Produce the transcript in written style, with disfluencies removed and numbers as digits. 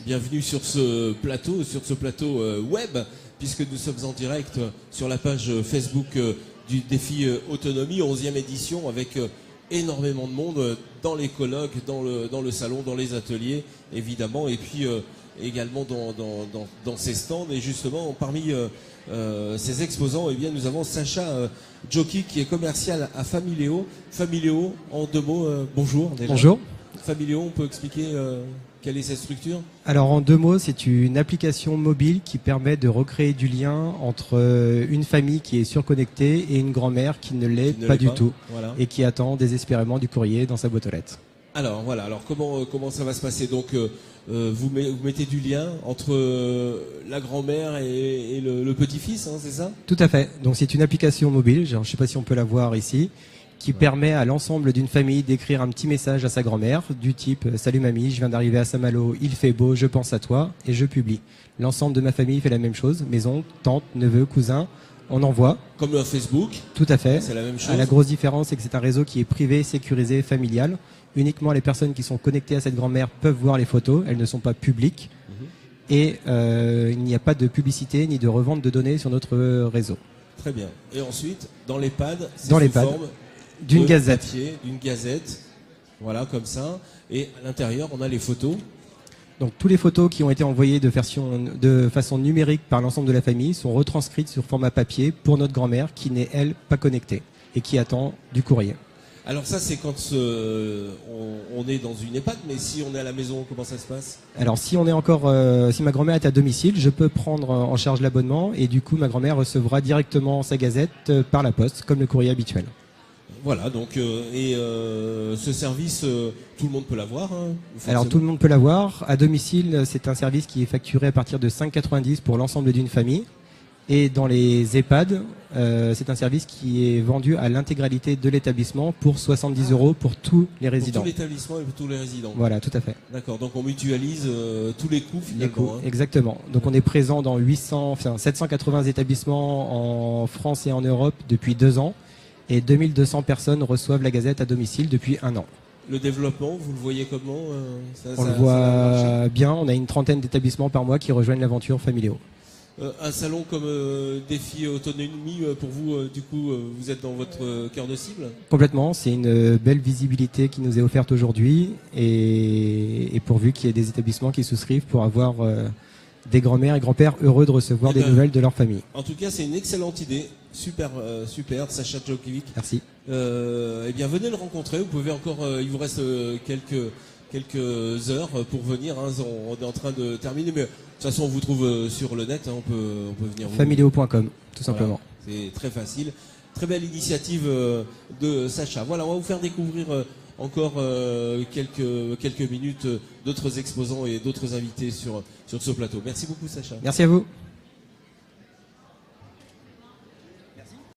Bienvenue sur ce plateau web, puisque nous sommes en direct sur la page Facebook du défi autonomie, 11e édition, avec énormément de monde dans les colloques, dans le salon, dans les ateliers, évidemment, et puis également dans ces stands. Et justement, parmi ces exposants, eh bien, nous avons Sacha Joki, qui est commercial à Familéo. Familéo, en deux mots, bonjour. Déjà. Bonjour. Familéo, on peut expliquer quelle est cette structure? Alors en deux mots, c'est une application mobile qui permet de recréer du lien entre une famille qui est surconnectée et une grand-mère qui ne l'est pas du tout, voilà, et qui attend désespérément du courrier dans sa boîte aux lettres. Alors voilà, alors comment ça va se passer? Donc vous mettez du lien entre la grand-mère et le petit-fils, hein, c'est ça? Tout à fait. Donc c'est une application mobile, je ne sais pas si on peut la voir ici, qui permet à l'ensemble d'une famille d'écrire un petit message à sa grand-mère du type « Salut mamie, je viens d'arriver à Saint-Malo, il fait beau, je pense à toi » et je publie. L'ensemble de ma famille fait la même chose, maison, tante, neveu, cousin, on envoie. Comme un Facebook. Tout à fait. C'est la même chose. La grosse différence, c'est que c'est un réseau qui est privé, sécurisé, familial. Uniquement les personnes qui sont connectées à cette grand-mère peuvent voir les photos, elles ne sont pas publiques. Et il n'y a pas de publicité ni de revente de données sur notre réseau. Très bien. Et ensuite, dans l'EHPAD, c'est sous forme d'une gazette. D'une gazette, voilà, comme ça. Et à l'intérieur, on a les photos. Donc, toutes les photos qui ont été envoyées de façon numérique par l'ensemble de la famille sont retranscrites sur format papier pour notre grand-mère qui n'est, elle, pas connectée et qui attend du courrier. Alors ça, c'est quand on est dans une EHPAD, mais si on est à la maison, comment ça se passe? Alors, si on est encore, si ma grand-mère est à domicile, je peux prendre en charge l'abonnement et du coup, ma grand-mère recevra directement sa gazette par la poste, comme le courrier habituel. Voilà, donc ce service, tout le monde peut l'avoir, hein, alors tout le monde peut l'avoir. À domicile, c'est un service qui est facturé à partir de 5,90 pour l'ensemble d'une famille. Et dans les EHPAD, c'est un service qui est vendu à l'intégralité de l'établissement pour 70 € pour tous les résidents. Pour tout l'établissement et pour tous les résidents. Voilà, tout à fait. D'accord, donc on mutualise tous les coûts finalement. Les coûts, hein. Exactement. Donc on est présent dans 780 établissements en France et en Europe depuis 2 ans. Et 2200 personnes reçoivent la gazette à domicile depuis 1 an. Le développement, vous le voyez comment? On le voit bien, on a une trentaine d'établissements par mois qui rejoignent l'aventure Familéo. Un salon comme défi autonomie, pour vous, du coup, vous êtes dans votre cœur de cible? Complètement, c'est une belle visibilité qui nous est offerte aujourd'hui et pourvu qu'il y ait des établissements qui souscrivent pour avoir des grands-mères et grands-pères heureux de recevoir des nouvelles de leur famille. En tout cas, c'est une excellente idée. Super, Sacha Jokovic. Merci. Eh bien, venez le rencontrer. Vous pouvez encore, il vous reste quelques heures pour venir. Hein. On est en train de terminer, mais de toute façon, on vous trouve sur le net. Hein. On peut venir. Familéo.com, tout simplement. Voilà. C'est très facile. Très belle initiative de Sacha. Voilà, on va vous faire découvrir encore quelques minutes d'autres exposants et d'autres invités sur ce plateau. Merci beaucoup, Sacha. Merci à vous.